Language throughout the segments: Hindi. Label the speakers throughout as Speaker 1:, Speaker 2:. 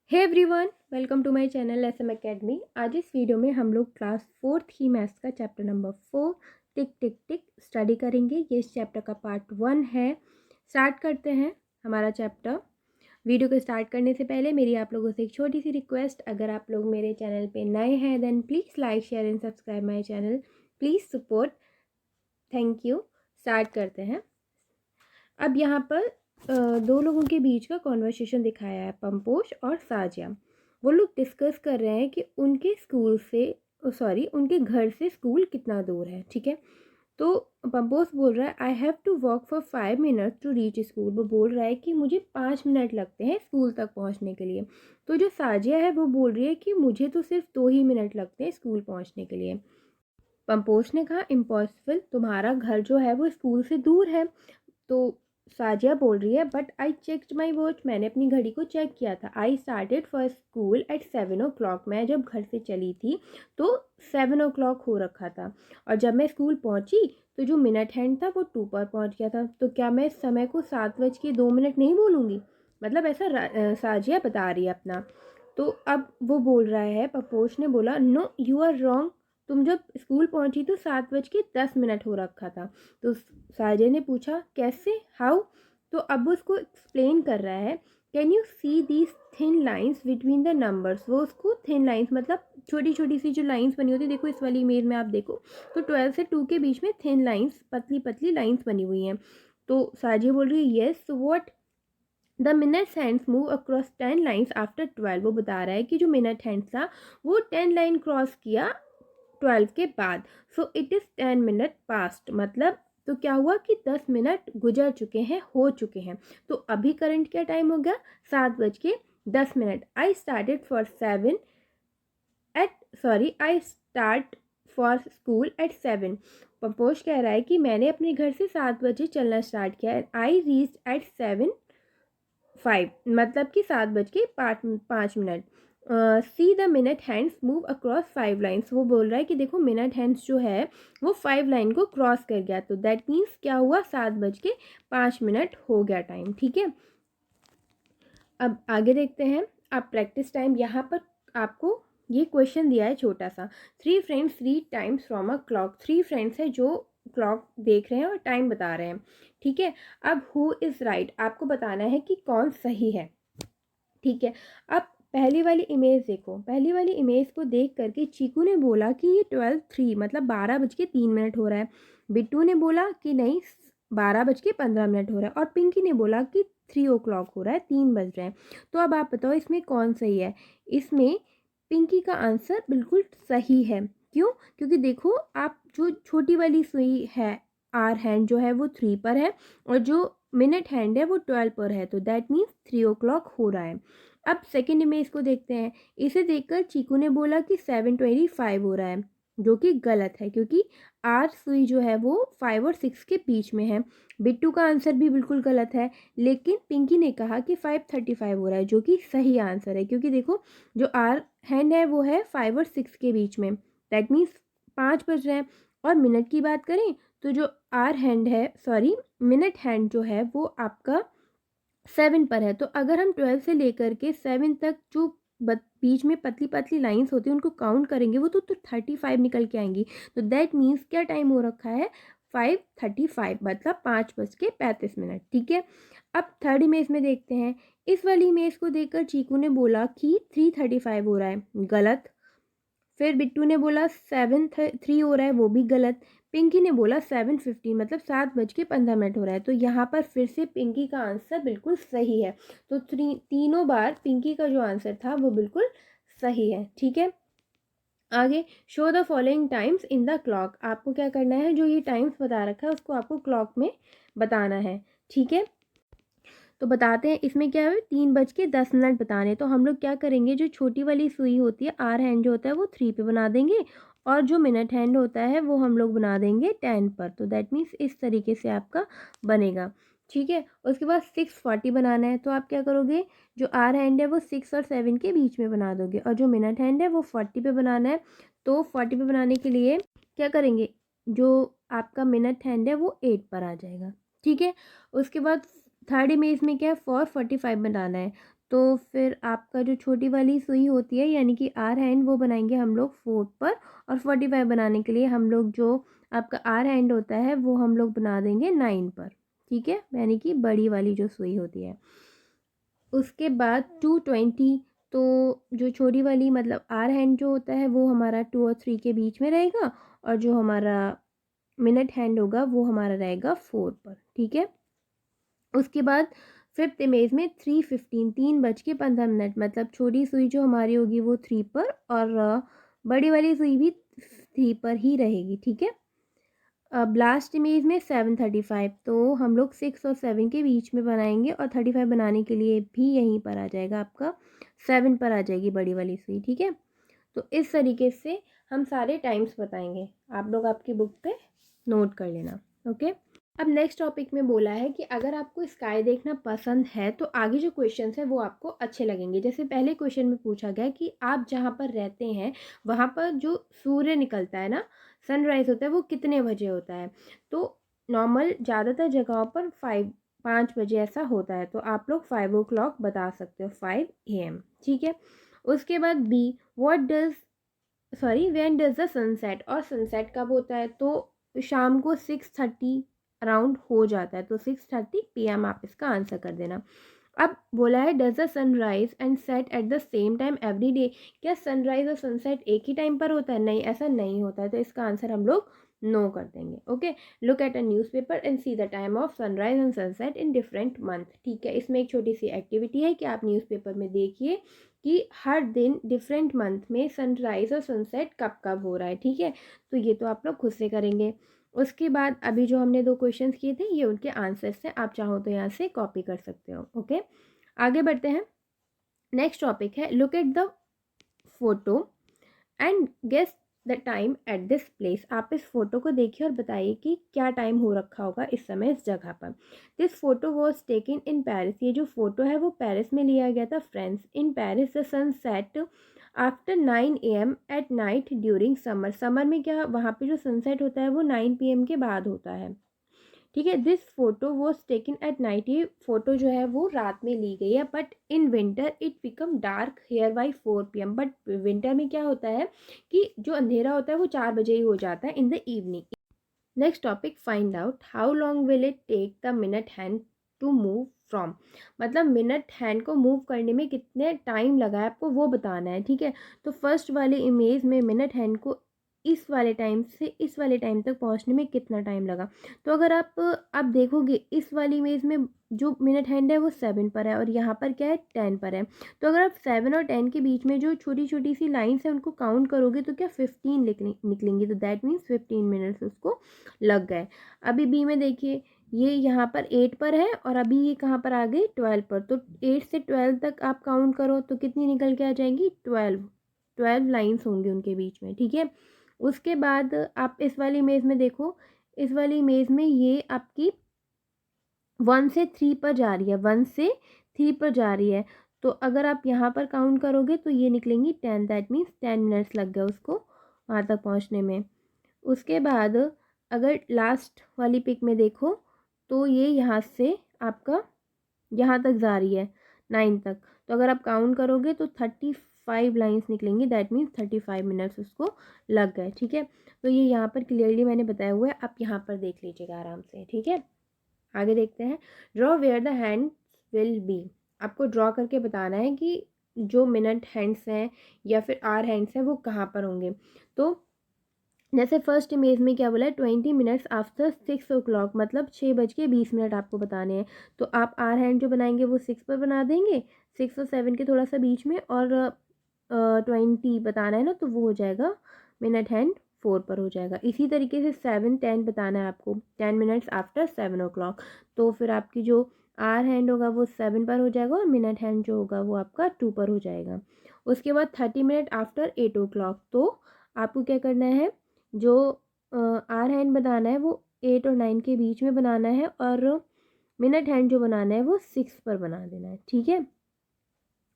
Speaker 1: Hey everyone, welcome to my channel SM academy. आज इस वीडियो में हम लोग क्लास 4th की मैथ्स का चैप्टर नंबर 4 टिक टिक टिक स्टडी करेंगे। ये इस चैप्टर का पार्ट 1 है। स्टार्ट करते हैं हमारा चैप्टर। वीडियो को स्टार्ट करने से पहले मेरी आप लोगों से एक छोटी सी रिक्वेस्ट, अगर आप लोग मेरे चैनल पे नए हैं then please like share and subscribe my channel, please support, thank you. Start करते हैं। अब यहाँ पर दो लोगों के बीच का कॉन्वर्सेशन दिखाया है, पंपोश और साजिया। वो लोग डिस्कस कर रहे हैं कि उनके स्कूल से उनके घर से स्कूल कितना दूर है। ठीक है, तो पंपोश बोल रहा है I have to walk for 5 minute to reach school. वो बोल रहा है कि मुझे 5 मिनट लगते हैं स्कूल तक पहुंचने के लिए। तो जो साजिया है वो बोल रही है कि मुझे तो सिर्फ 2 ही मिनट लगते हैं स्कूल पहुंचने के लिए। पंपोश ने कहा इम्पॉसिबल, तुम्हारा घर जो है वो स्कूल से दूर है। तो साजिया बोल रही है but I checked my watch, मैंने अपनी घड़ी को चेक किया था। I started for school eight 7 o'clock, मैं जब घर से चली थी तो 7 o'clock हो रखा था। और जब मैं स्कूल पहुंची तो जो मिनट हैंड था वो 2 पर पहुंच गया था। तो क्या मैं इस समय को 7:02 नहीं बोलूँगी? मतलब ऐसा साजिया बता रही है अपना। तो अब वो बोल रहा है, पपोश ने बोला नो यू आर रॉन्ग, तुम जब स्कूल पहुंची तो 7:10 हो रखा था। तो साजिया ने पूछा कैसे, हाउ? तो अब उसको एक्सप्लेन कर रहा है, can you see these thin lines between the numbers. वो उसको थिन लाइन्स मतलब छोटी छोटी सी जो लाइन्स बनी होती है, देखो इस वाली इमेज में आप देखो तो 12 से 2 के बीच में थिन लाइन्स, पतली पतली लाइन्स बनी हुई हैं। तो साजिया बोल रही है yes, what? The minute hands move across 10 lines after 12। वो बता रहा है कि जो मिनट हैंड्स था वो 10 लाइन क्रॉस किया 12 के बाद। So it is 10 minute past, मतलब तो क्या हुआ कि 10 मिनट गुजर चुके हैं, हो चुके हैं। तो अभी करंट क्या टाइम हो गया? 7:10। I started for 7 I start for school eight 7। Pamposh कह रहा है कि मैंने अपने घर से 7 बजे चलना स्टार्ट किया एंड आई रीच एट 7:05, मतलब कि 7:05। See the minute hands move across 5 lines. वो बोल रहा है कि देखो मिनट हैंड्स जो है वो 5 लाइन को क्रॉस कर गया। तो दैट मीन्स क्या हुआ? 7:05 हो गया टाइम। ठीक है, अब आगे देखते हैं। अब प्रैक्टिस टाइम, यहाँ पर आपको ये क्वेश्चन दिया है छोटा सा। 3 friends read times from a clock. 3 friends है जो क्लॉक देख रहे हैं और टाइम बता रहे हैं। ठीक है, अब हु इज़ राइट, आपको बताना है कि कौन सही है। ठीक है, अब पहली वाली इमेज देखो। पहली वाली इमेज को देख करके चीकू ने बोला कि ये 12:03 मतलब 12:03 हो रहा है। बिट्टू ने बोला कि नहीं 12:15 हो रहा है। और पिंकी ने बोला कि 3 o'clock हो रहा है, 3 बज रहे हैं। तो अब आप बताओ इसमें कौन सही है? इसमें पिंकी का आंसर बिल्कुल सही है। क्यों? क्योंकि देखो आप जो छोटी वाली सुई है, आर हैंड जो है वो 3 पर है और जो मिनट हैंड है वो 12 पर है। तो दैट मीन्स 3 o'clock हो रहा है। अब सेकेंड इमेज को देखते हैं। इसे देखकर चीकू ने बोला कि 7:25 हो रहा है, जो कि गलत है क्योंकि आर सुई जो है वो 5 और 6 के बीच में है। बिट्टू का आंसर भी बिल्कुल गलत है, लेकिन पिंकी ने कहा कि 5:35 हो रहा है, जो कि सही आंसर है। क्योंकि देखो जो आर हैंड है वो है 5 और 6 के बीच में, दैट मीन्स 5 बज रहे हैं। और मिनट की बात करें तो जो आर हैंड है मिनट हैंड जो है वो आपका 7 पर है। तो अगर हम 12 से लेकर के 7 तक जो बीच में पतली पतली लाइंस होती हैं उनको काउंट करेंगे वो तो 35 निकल के आएंगी। तो दैट मीन्स क्या टाइम हो रखा है? 5:35 मतलब 5:35। ठीक है, अब थर्ड इमेज में देखते हैं। इस वाली इमेज को देखकर चीकू ने बोला कि 3:35 हो रहा है, गलत। फिर बिट्टू ने बोला 7:03 हो रहा है, वो भी गलत। पिंकी ने बोला 7:15 मतलब 7:15 हो रहा है। तो यहाँ पर फिर से पिंकी का आंसर बिल्कुल सही है। तो तीनों बार पिंकी का जो आंसर था वो बिल्कुल सही है। ठीक है, आगे show the following times in the clock. आपको क्या करना है, जो ये टाइम्स बता रखा है उसको आपको क्लॉक में बताना है। ठीक है, तो बताते हैं इसमें क्या है, 3:10 बताने। तो हम लोग क्या करेंगे, जो छोटी वाली सुई होती है आर हैंड जो होता है वो 3 पे बना देंगे और जो मिनट हैंड होता है वो हम लोग बना देंगे 10 पर। तो दैट मीन्स इस तरीके से आपका बनेगा। ठीक है, उसके बाद 6:40 बनाना है। तो आप क्या करोगे, जो आर हैंड है वो 6 और 7 के बीच में बना दोगे और जो मिनट हैंड है वो 40 पे बनाना है। तो 40 पे बनाने के लिए क्या करेंगे, जो आपका मिनट हैंड है वो 8 पर आ जाएगा। ठीक है, उसके बाद थर्ड इमेज में क्या है, 4:45 बनाना है। तो फिर आपका जो छोटी वाली सुई होती है यानी कि आर हैंड वो बनाएंगे हम लोग 4 पर, और 45 बनाने के लिए हम लोग जो आपका आर हैंड होता है वो हम लोग बना देंगे 9 पर, ठीक है, यानी कि बड़ी वाली जो सुई होती है। उसके बाद 220, तो जो छोटी वाली मतलब आर हैंड जो होता है वो हमारा 2 और 3 के बीच में रहेगा, और जो हमारा मिनट हैंड होगा वो हमारा रहेगा 4 पर, ठीक है। उसके बाद फिफ्थ इमेज में 3:15, 3:15 मतलब छोटी सुई जो हमारी होगी वो 3 पर, और बड़ी वाली सुई भी 3 पर ही रहेगी, ठीक है। अब लास्ट इमेज में 7:35, तो हम लोग 6 और 7 के बीच में बनाएंगे, और 35 बनाने के लिए भी यहीं पर आ जाएगा आपका 7 पर आ जाएगी बड़ी वाली सुई, ठीक है। तो इस तरीके से हम सारे टाइम्स बताएंगे, आप लोग आपकी बुक पे नोट कर लेना, ओके। अब नेक्स्ट टॉपिक में बोला है कि अगर आपको स्काई देखना पसंद है तो आगे जो क्वेश्चंस है वो आपको अच्छे लगेंगे। जैसे पहले क्वेश्चन में पूछा गया कि आप जहाँ पर रहते हैं वहाँ पर जो सूर्य निकलता है ना, सनराइज होता है, वो कितने बजे होता है। तो नॉर्मल ज़्यादातर जगहों पर 5 बजे ऐसा होता है, तो आप लोग 5 o'clock बता सकते हो, 5 AM, ठीक है। उसके बाद B, when does the sunset, और सनसेट कब होता है, तो शाम को 6:30 अराउंड हो जाता है, तो 6:30 PM आप इसका आंसर कर देना। अब बोला है does the sunrise and set at the same time every day, क्या सनराइज और सनसेट एक ही टाइम पर होता है, नहीं ऐसा नहीं होता है, तो इसका आंसर हम लोग नो कर देंगे, okay. Look at a newspaper and see the time of sunrise and sunset in different month, ठीक है। इसमें एक छोटी सी एक्टिविटी है कि आप न्यूज़पेपर में देखिए कि हर दिन डिफरेंट मंथ में सनराइज और सनसेट कब कब हो रहा है, ठीक है। तो ये तो आप लोग खुद से करेंगे। उसके बाद अभी जो हमने 2 क्वेश्चंस किए थे ये उनके आंसर्स हैं, आप चाहो तो यहाँ से कॉपी कर सकते हो, ओके। आगे बढ़ते हैं। नेक्स्ट टॉपिक है look at the photo and guess the time at this place, आप इस फोटो को देखिए और बताइए कि क्या टाइम हो रखा होगा इस समय इस जगह पर। This photo was taken in Paris, ये जो फोटो है वो पेरिस में लिया गया था, friends. In Paris the sun set after 9 AM at night during summer, summer में क्या वहाँ पे जो सनसेट होता है वो 9 PM के बाद होता है, ठीक है। This photo was taken at night, ये फोटो जो है वो रात में ली गई है, but in winter it become dark here by 4 PM, but winter में क्या होता है कि जो अंधेरा होता है वो 4 बजे ही हो जाता है in the evening. Next topic, find out how long will it take the minute hand to move from, मतलब मिनट हैंड को मूव करने में कितने टाइम लगा है आपको वो बताना है, ठीक है। तो फर्स्ट वाले इमेज में मिनट हैंड को इस वाले टाइम से इस वाले टाइम तक पहुंचने में कितना टाइम लगा, तो अगर आप देखोगे इस वाली इमेज में जो मिनट हैंड है वो 7 पर है, और यहाँ पर क्या है 10 पर है। तो अगर आप 7 और 10 के बीच में जो छोटी छोटी सी लाइन्स हैं उनको काउंट करोगे तो क्या 15 निकलेंगी, तो दैट मीन्स 15 मिनट्स उसको लग गए। अभी बी में देखिए ये यहाँ पर 8 पर है, और अभी ये कहाँ पर आ गई 12 पर, तो 8 से 12 तक आप काउंट करो तो कितनी निकल के आ जाएंगी 12 लाइन्स होंगी उनके बीच में, ठीक है। उसके बाद आप इस वाली इमेज में देखो, इस वाली इमेज में ये आपकी 1 से 3 पर जा रही है, 1 से 3 पर जा रही है, तो अगर आप यहाँ पर काउंट करोगे तो ये निकलेंगी 10, दैट मीन्स 10 मिनट्स लग गए उसको वहाँ तक पहुँचने में। उसके बाद अगर लास्ट वाली पिक में देखो तो ये यहाँ से आपका यहाँ तक जा रही है 9 तक, तो अगर आप काउंट करोगे तो 35 लाइन्स निकलेंगी, दैट मीन्स 35 मिनट्स उसको लग गए, ठीक है। तो ये यहाँ पर क्लियरली मैंने बताया हुआ है, आप यहाँ पर देख लीजिएगा आराम से, ठीक है। आगे देखते हैं, draw where the hands will be, आपको ड्रॉ करके बताना है कि जो मिनट हैंड्स हैं या फिर आर हैंड्स हैं वो कहाँ पर होंगे। तो जैसे फर्स्ट इमेज में क्या बोला है 20 मिनट्स आफ्टर 6 o'clock, मतलब 6:20 आपको बताने हैं, तो आप आर हैंड जो बनाएंगे वो 6 पर बना देंगे, 6 और 7 के थोड़ा सा बीच में, और 20 बताना है ना तो वो हो जाएगा मिनट हैंड 4 पर हो जाएगा। इसी तरीके से 7-10 बताना है आपको, 10 मिनट्स आफ्टर 7 o'clock, तो फिर आपकी जो आर हैंड होगा वो 7 पर हो जाएगा, और मिनट हैंड जो होगा वो आपका 2 पर हो जाएगा। उसके बाद 30 मिनट आफ्टर 8 o'clock, तो आपको क्या करना है, जो आर हैंड बनाना है वो 8 और 9 के बीच में बनाना है, और मिनट हैंड जो बनाना है वो 6 पर बना देना है, ठीक है।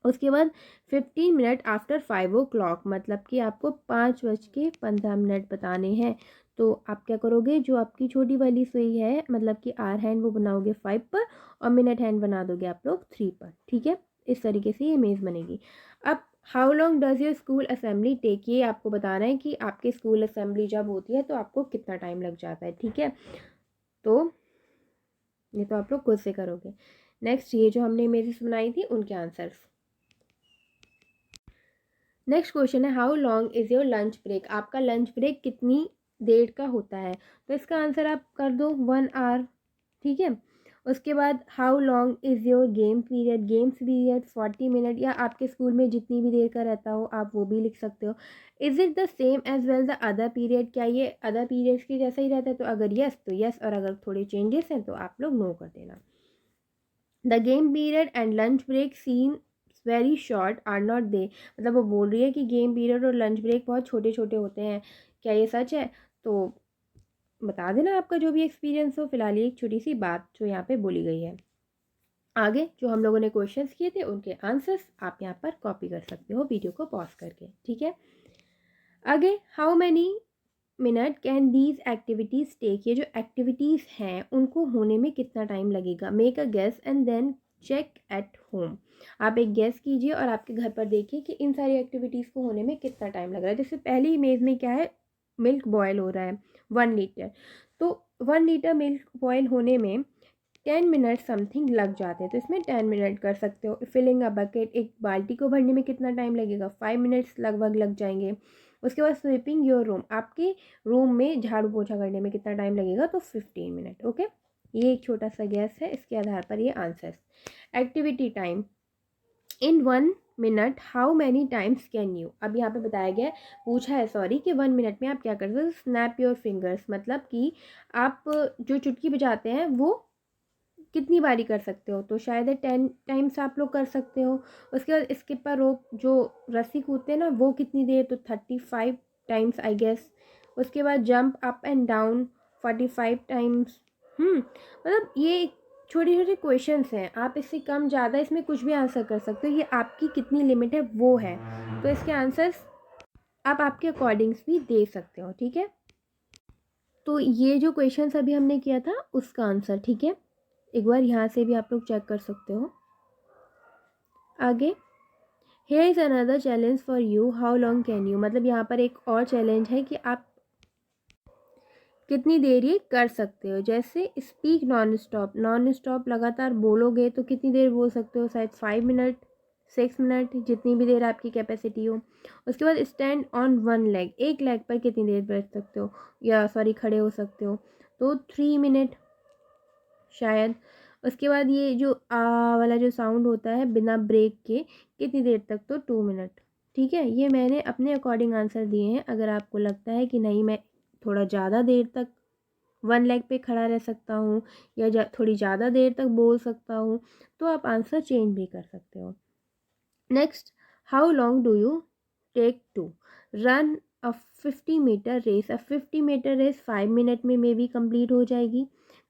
Speaker 1: उसके बाद 15 मिनट आफ्टर 5 o'clock, मतलब कि आपको 5:15 बताने हैं, तो आप क्या करोगे, जो आपकी छोटी वाली सुई है मतलब कि आर हैंड वो बनाओगे 5 पर, और मिनट हैंड बना दोगे आप लोग 3 पर, ठीक है। इस तरीके से ये इमेज बनेगी। अब how long does your school assembly take, ये आपको बताना है कि आपके स्कूल असेंबली जब होती है तो आपको कितना टाइम लग जाता है। ठीक है, तो ये तो आप लोग खुद से करोगे। नेक्स्ट, ये जो हमने इमेजेस बनाई थी उनके आंसर्स। नेक्स्ट क्वेश्चन है how long is your lunch break, आपका लंच ब्रेक कितनी देर का होता है। तो इसका आंसर आप कर दो 1 आवर। ठीक है, उसके बाद how long is your game period, games period 40 minute, या आपके स्कूल में जितनी भी देर का रहता हो आप वो भी लिख सकते हो। Is it the same as well the other period, क्या ये अदर पीरियड्स के जैसा ही रहता है, तो अगर यस तो यस, और अगर थोड़े चेंजेस हैं तो आप लोग नो कर देना। The game period and lunch break seen very short are not they, मतलब वो बोल रही है कि गेम पीरियड और लंच ब्रेक बहुत छोटे छोटे होते हैं, क्या ये सच है? तो बता देना आपका जो भी एक्सपीरियंस हो। फिलहाल ये एक छोटी सी बात जो यहाँ पे बोली गई है। आगे जो हम लोगों ने क्वेश्चंस किए थे उनके आंसर्स आप यहाँ पर कॉपी कर सकते हो वीडियो को पॉज करके। ठीक है, आगे how many minute can these activities take, ये जो एक्टिविटीज़ हैं उनको होने में कितना टाइम लगेगा। Make a guess and then check at home, आप एक गेस कीजिए और आपके घर पर देखिए कि इन सारी एक्टिविटीज़ को होने में कितना टाइम लग रहा है। जैसे पहली इमेज में क्या है, मिल्क बॉयल हो रहा है 1 लीटर, तो 1 लीटर मिल्क बॉयल होने में 10 मिनट समथिंग लग जाते हैं, तो इसमें 10 मिनट कर सकते हो। फिलिंग अ बकेट, एक बाल्टी को भरने में कितना टाइम लगेगा, 5 मिनट्स लगभग लग जाएंगे। उसके बाद स्वीपिंग योर रूम, आपके रूम में झाड़ू पोछा करने में कितना टाइम लगेगा, तो 15 मिनट। ओके, ये एक छोटा सा गैस है, इसके आधार पर ये answers. Activity time in 1 minute how many times can you, अब यहाँ पे बताया गया है, पूछा है सॉरी, कि 1 मिनट में आप क्या कर सकते हो। स्नैप योर फिंगर्स, मतलब कि आप जो चुटकी बजाते हैं वो कितनी बारी कर सकते हो, तो शायद 10 टाइम्स आप लोग कर सकते हो। उसके बाद स्किपर रोप, जो रस्सी कूदते हैं ना, वो कितनी देर, तो 35 टाइम्स आई गेस। उसके बाद jump up and down 45 times. मतलब ये छोटे छोटे क्वेश्चंस हैं, आप इससे कम ज़्यादा इसमें कुछ भी आंसर कर सकते हो, ये आपकी कितनी लिमिट है वो है। तो इसके आंसर्स आप आपके अकॉर्डिंग्स भी दे सकते हो। ठीक है, तो ये जो क्वेश्चंस अभी हमने किया था उसका आंसर। ठीक है, एक बार यहाँ से भी आप लोग चेक कर सकते हो। आगे here is another challenge for you how long can you, मतलब यहाँ पर एक और चैलेंज है कि आप कितनी देर ये कर सकते हो। जैसे speak non stop, non stop लगातार बोलोगे तो कितनी देर बोल सकते हो, शायद 5 मिनट 6 मिनट, जितनी भी देर आपकी कैपेसिटी हो। उसके बाद स्टैंड ऑन 1 लेग, एक लेग पर कितनी देर बैठ सकते हो, या सॉरी खड़े हो सकते हो, तो 3 मिनट शायद। उसके बाद ये जो आ वाला जो साउंड होता है बिना ब्रेक के, कितनी देर तक, तो 2 मिनट। ठीक है, ये मैंने अपने अकॉर्डिंग आंसर दिए हैं। अगर आपको लगता है कि नहीं मैं थोड़ा ज़्यादा देर तक 1 लेग पे खड़ा रह सकता हूँ, या थोड़ी ज़्यादा देर तक बोल सकता हूँ, तो आप आंसर चेंज भी कर सकते हो। Next, how long do you take to run a 50 metre race, a 50 metre race 5 minute में मे बी कंप्लीट हो जाएगी।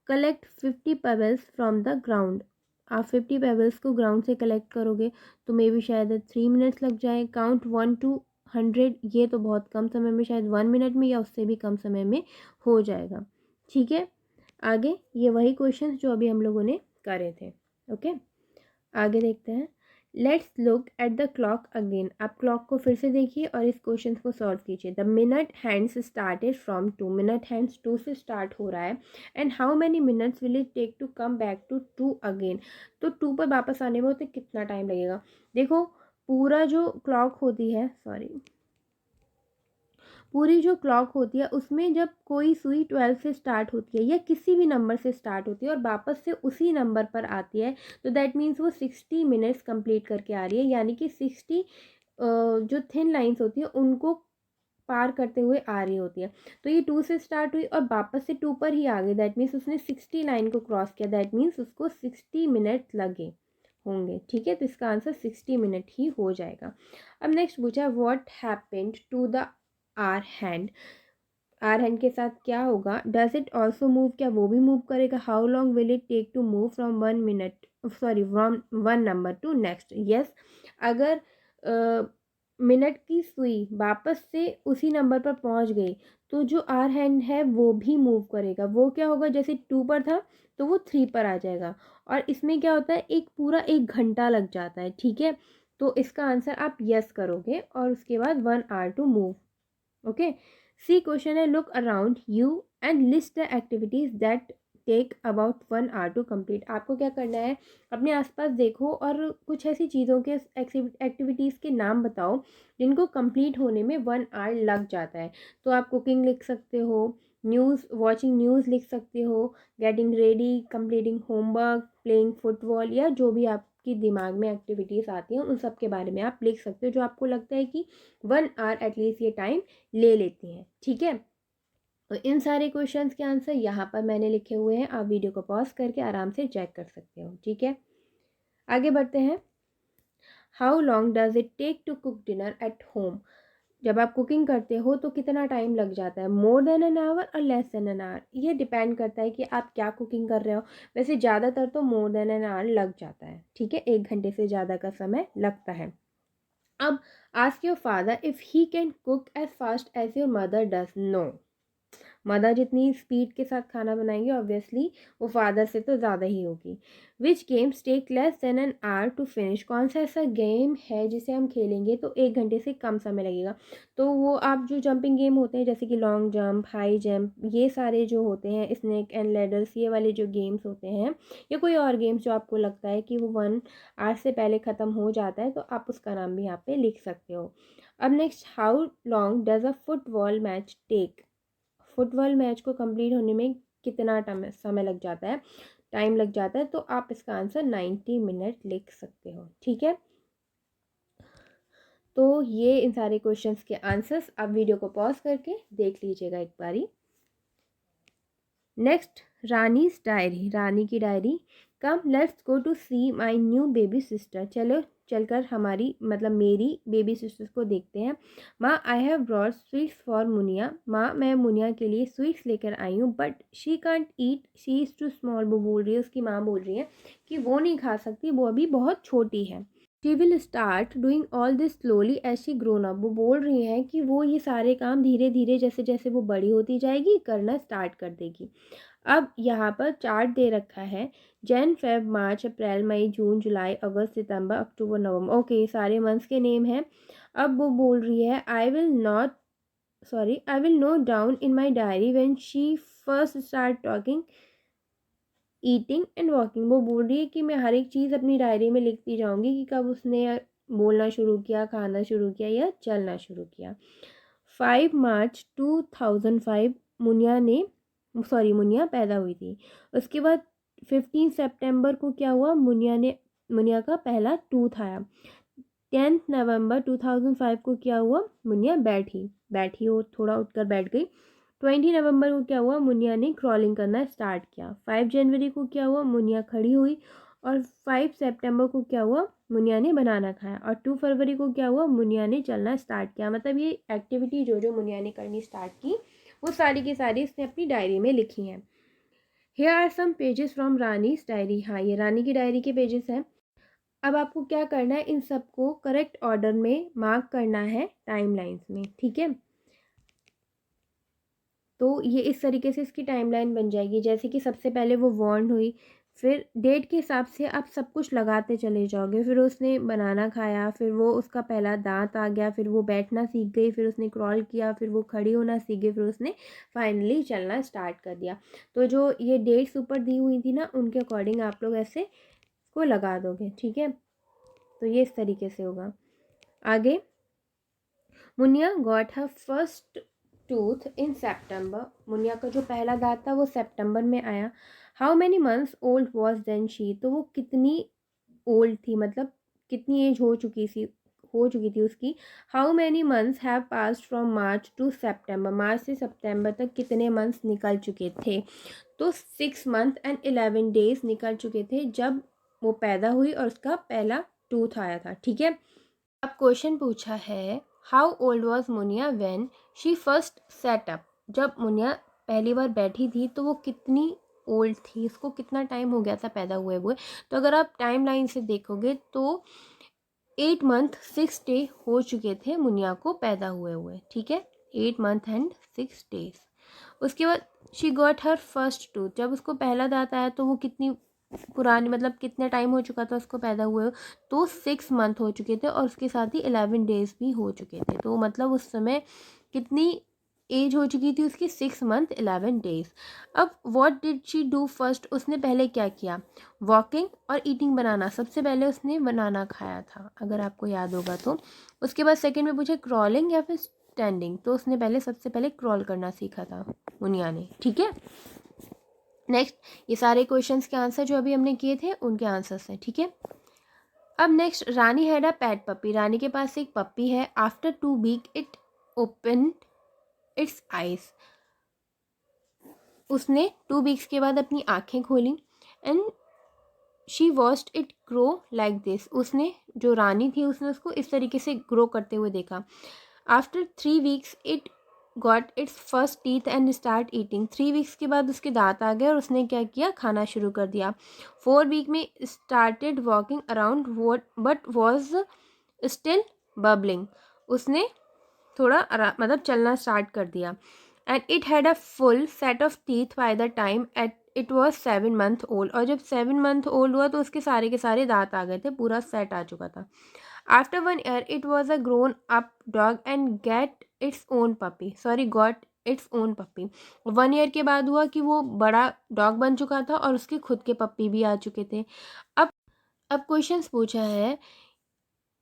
Speaker 1: Collect 50 pebbles from the ground, आप 50 पेबल्स को ग्राउंड से कलेक्ट करोगे तो मे बी शायद 3 मिनट्स लग जाए। काउंट 1 to 100, ये तो बहुत कम समय में, शायद 1 मिनट में या उससे भी कम समय में हो जाएगा। ठीक है, आगे ये वही क्वेश्चन जो अभी हम लोगों ने करे थे। ओके, आगे देखते हैं। Let's look at the clock again, आप क्लॉक को फिर से देखिए और इस क्वेश्चन को सॉल्व कीजिए। The minute hands started from 2, minute hands 2 से स्टार्ट हो रहा है, and how many minutes will it take to come back to 2 again, तो 2 पर वापस आने में उसे कितना टाइम लगेगा। देखो, पूरा जो क्लॉक होती है, सॉरी, पूरी जो क्लॉक होती है उसमें जब कोई सुई 12 से स्टार्ट होती है या किसी भी नंबर से स्टार्ट होती है और वापस से उसी नंबर पर आती है, तो दैट मीन्स वो 60 मिनट्स कंप्लीट करके आ रही है, यानी कि 60 जो थिन लाइंस होती है उनको पार करते हुए आ रही होती है। तो ये 2 से स्टार्ट हुई और वापस से 2 पर ही आ गई, दैट मीन्स उसने 60 लाइन को क्रॉस किया, दैट मीन्स उसको 60 मिनट लगे होंगे। ठीक है, तो इसका आंसर 60 मिनट ही हो जाएगा। अब नेक्स्ट पूछा, what happened to the hour hand, hour hand के साथ क्या होगा। डज इट ऑल्सो मूव, क्या वो भी मूव करेगा। How long will it take to move from 1 minute, sorry from 1 number to next. Yes, अगर मिनट की सुई वापस से उसी नंबर पर पहुंच गई तो जो आर हैंड है वो भी मूव करेगा। वो क्या होगा, जैसे 2 पर था तो वो 3 पर आ जाएगा। और इसमें क्या होता है, एक पूरा 1 घंटा लग जाता है। ठीक है, तो इसका आंसर आप यस करोगे और उसके बाद 1 hour to move. Okay, C question है, look around you and list the activities that take about 1 hour to complete. आपको क्या करना है, अपने आसपास देखो और कुछ ऐसी चीज़ों के एक्टिविटीज़ के नाम बताओ जिनको कंप्लीट होने में 1 hour लग जाता है। तो आप कुकिंग लिख सकते हो, न्यूज़ वॉचिंग न्यूज़ लिख सकते हो, getting ready, completing homework, playing football, या जो भी आपकी दिमाग में एक्टिविटीज़ आती हैं उन सब के बारे में आप लिख सकते हो जो आपको लगता है कि 1 hour एटलीस्ट ये टाइम ले लेती हैं। ठीक है, तो इन सारे क्वेश्चंस के आंसर यहाँ पर मैंने लिखे हुए हैं, आप वीडियो को पॉज करके आराम से चेक कर सकते हो। ठीक है, आगे बढ़ते हैं। How long does it take to cook dinner at home. जब आप कुकिंग करते हो तो कितना टाइम लग जाता है, मोर देन एन आवर और लेस देन एन आवर। ये डिपेंड करता है कि आप क्या कुकिंग कर रहे हो। वैसे ज़्यादातर तो मोर देन एन आवर लग जाता है। ठीक है, 1 घंटे से ज़्यादा का समय लगता है। अब ask your father if he can cook as fast as your mother does. No, mother जितनी स्पीड के साथ खाना बनाएंगे ऑब्वियसली वो फादर से तो ज़्यादा ही होगी। Which games take less than an hour to finish. कौन सा ऐसा गेम है जिसे हम खेलेंगे तो 1 घंटे से कम समय लगेगा। तो वो आप जो जंपिंग गेम होते हैं जैसे कि लॉन्ग जंप, हाई जंप, ये सारे जो होते हैं, स्नेक एंड लैडर्स, ये वाले जो गेम्स होते हैं, या कोई और गेम्स जो आपको लगता है कि वो 1 hour से पहले ख़त्म हो जाता है तो आप उसका नाम भी यहाँ पे लिख सकते हो। अब next, how long does a football match take. Football match को कंप्लीट होने में कितना समय लग जाता है, टाइम लग जाता है, तो आप इसका आंसर 90 मिनट लिख सकते हो। ठीक है, तो ये इन सारे क्वेश्चंस के आंसर्स आप वीडियो को पॉज करके देख लीजिएगा एक बारी। नेक्स्ट, रानी's डायरी, रानी की diary. Come let's go to see my new baby sister. चलो चलकर हमारी मतलब मेरी बेबी सिस्टर को देखते हैं। माँ, I have brought sweets for Muniya. माँ, मैं मुनिया के लिए स्वीट्स लेकर आई हूँ, but she can't eat, she is too small. वो बोल रही है, उसकी माँ बोल रही है कि वो नहीं खा सकती, वो अभी बहुत छोटी है। She will start doing all this slowly as she grown up. वो बोल रही हैं कि वो ये सारे काम धीरे धीरे जैसे जैसे वो बड़ी होती जाएगी करना स्टार्ट कर देगी। अब यहाँ पर चार्ट दे रखा है, जैन, फेब, मार्च, अप्रैल, मई, जून, जुलाई, अगस्त, सितंबर, अक्टूबर, नवंबर। ओके, ये सारे मंथ्स के नेम हैं। अब वो बोल रही है, I will note down in my diary when she first start talking, eating and walking. वो बोल रही है कि मैं हर एक चीज़ अपनी डायरी में लिखती जाऊँगी कि कब उसने बोलना शुरू किया, खाना शुरू किया या चलना शुरू किया। 5 मार्च 2005 मुनिया पैदा हुई थी। उसके बाद 15 सितंबर को क्या हुआ, मुनिया का पहला टूथ आया। 10 नवंबर 2005 को क्या हुआ, मुनिया बैठी हो थोड़ा उठकर बैठ गई। 20 नवंबर को क्या हुआ, मुनिया ने क्रॉलिंग करना स्टार्ट किया। 5 जनवरी को क्या हुआ, मुनिया खड़ी हुई। और 5 सितंबर को क्या हुआ, मुनिया ने बनाना खाया। और 2 फरवरी को क्या हुआ, मुनिया ने चलना स्टार्ट किया। मतलब ये एक्टिविटी जो जो मुनिया ने करनी स्टार्ट की वो सारी की सारी इसने अपनी डायरी में लिखी हैं। Here are some pages from Rani's diary. हाँ, ये रानी की डायरी के पेजेस हैं। अब आपको क्या करना है, इन सबको करेक्ट ऑर्डर में मार्क करना है टाइमलाइंस में। ठीक है, तो ये इस तरीके से इसकी टाइमलाइन बन जाएगी। जैसे कि सबसे पहले वो वॉर्न हुई, फिर डेट के हिसाब से आप सब कुछ लगाते चले जाओगे। फिर उसने बनाना खाया, फिर वो उसका पहला दांत आ गया, फिर वो बैठना सीख गई, फिर उसने क्रॉल किया, फिर वो खड़ी होना सीख गई, फिर उसने फाइनली चलना स्टार्ट कर दिया। तो जो ये डेट्स ऊपर दी हुई थी ना, उनके अकॉर्डिंग आप लोग ऐसे को लगा दोगे। ठीक है, तो ये इस तरीके से होगा। आगे, Muniya got her first tooth in September. मुनिया का जो पहला दांत था वो सितंबर में आया। How many months old was then she. तो वो कितनी ओल्ड थी, मतलब कितनी एज हो चुकी थी उसकी। How many months have passed from March to September. मार्च से सितंबर तक कितने मंथ्स निकल चुके थे, तो 6 months and 11 days निकल चुके थे जब वो पैदा हुई और उसका पहला टूथ आया था। ठीक है, अब क्वेश्चन पूछा है, how old was Muniya when she first set up. जब मुनिया पहली बार बैठी थी तो वो कितनी ओल्ड थी, उसको कितना टाइम हो गया था पैदा हुए हुए। तो अगर आप टाइम लाइन से देखोगे तो 8 मंथ 6 डे हो चुके थे मुनिया को पैदा हुए, ठीक है, 8 मंथ एंड 6 डेज। उसके बाद she got her first tooth, जब उसको पहला दांत आया तो वो कितनी पुरानी, मतलब कितने टाइम हो चुका था उसको पैदा हुए, तो 6 मंथ हो चुके थे और उसके साथ ही 11 डेज भी हो चुके थे। तो मतलब उस समय कितनी एज हो चुकी थी उसकी, 6 मंथ 11 डेज। अब what did she do first, उसने पहले क्या किया, वॉकिंग और ईटिंग, बनाना। सबसे पहले उसने बनाना खाया था, अगर आपको याद होगा तो। उसके बाद सेकंड में पूछे क्रॉलिंग या फिर स्टैंडिंग, तो उसने पहले सबसे पहले क्रॉल करना सीखा था मुनिया ने, ठीक है। नेक्स्ट, ये सारे क्वेश्चंस के आंसर जो अभी हमने किए थे उनके आंसर्स हैं, ठीक है। अब next, Rani had a pet puppy, Rani के पास एक पप्पी है। After 2 week it open its eyes, उसने 2 वीक्स के बाद अपनी आंखें खोली। And she watched it grow like this, उसने, जो रानी थी, उसने उसको इस तरीके से ग्रो करते हुए देखा। After 3 weeks it got its first teeth and start eating, 3 weeks के बाद उसके दांत आ गए और उसने क्या किया, खाना शुरू कर दिया। 4 वीक में started walking around but was still bubbling, उसने थोड़ा मतलब चलना स्टार्ट कर दिया। And it had a full set of teeth by the time at it was 7 month old, और जब 7 मंथ ओल्ड हुआ तो उसके सारे के सारे दांत आ गए थे, पूरा सेट आ चुका था। After 1 year it was a grown up dog and got its own puppy, 1 year के बाद हुआ कि वो बड़ा डॉग बन चुका था और उसके खुद के पप्पी भी आ चुके थे। अब क्वेश्चंस पूछा है,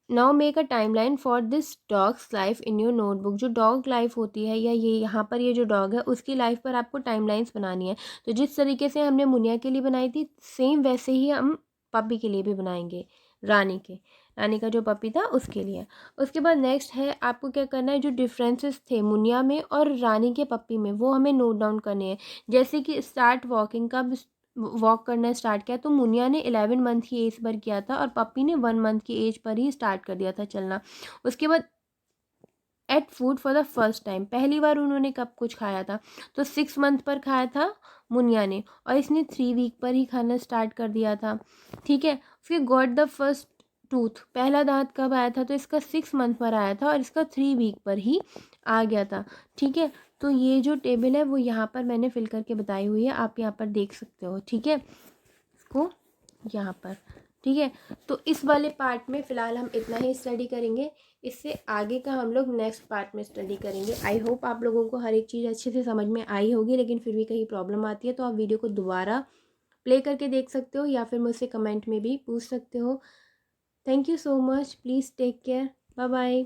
Speaker 1: now make a timeline for this dogs life in your notebook, जो डॉग लाइफ होती है या ये यहाँ पर ये जो डॉग है उसकी लाइफ पर आपको टाइमलाइंस बनानी है। तो जिस तरीके से हमने मुनिया के लिए बनाई थी सेम वैसे ही हम पपी के लिए भी बनाएंगे, रानी का जो पपी था उसके लिए। उसके बाद नेक्स्ट है, आपको क्या करना है, जो डिफरेंसेस थे मुनिया में और रानी के पपी में वो हमें नोट डाउन करने हैं। जैसे कि स्टार्ट वॉकिंग का, वॉक करना स्टार्ट किया तो मुनिया ने 11 मंथ की एज पर किया था और पप्पी ने 1 मंथ की एज पर ही स्टार्ट कर दिया था चलना। उसके बाद ate food for the first time, पहली बार उन्होंने कब कुछ खाया था, तो 6 मंथ पर खाया था मुनिया ने, और इसने 3 वीक पर ही खाना स्टार्ट कर दिया था, ठीक है। उसके गॉट द फर्स्ट टूथ, पहला दांत कब आया था, तो इसका 6 मंथ पर आया था और इसका 3 वीक पर ही आ गया था, ठीक है। तो ये जो टेबल है वो यहाँ पर मैंने फिल करके बताई हुई है, आप यहाँ पर देख सकते हो, ठीक है, इसको यहाँ पर, ठीक है। तो इस वाले पार्ट में फ़िलहाल हम इतना ही स्टडी करेंगे, इससे आगे का हम लोग नेक्स्ट पार्ट में स्टडी करेंगे। आई होप आप लोगों को हर एक चीज़ अच्छे से समझ में आई होगी, लेकिन फिर भी कहीं प्रॉब्लम आती है तो आप वीडियो को दोबारा प्ले करके देख सकते हो या फिर मुझसे कमेंट में भी पूछ सकते हो। Thank you so much, please take care, bye bye.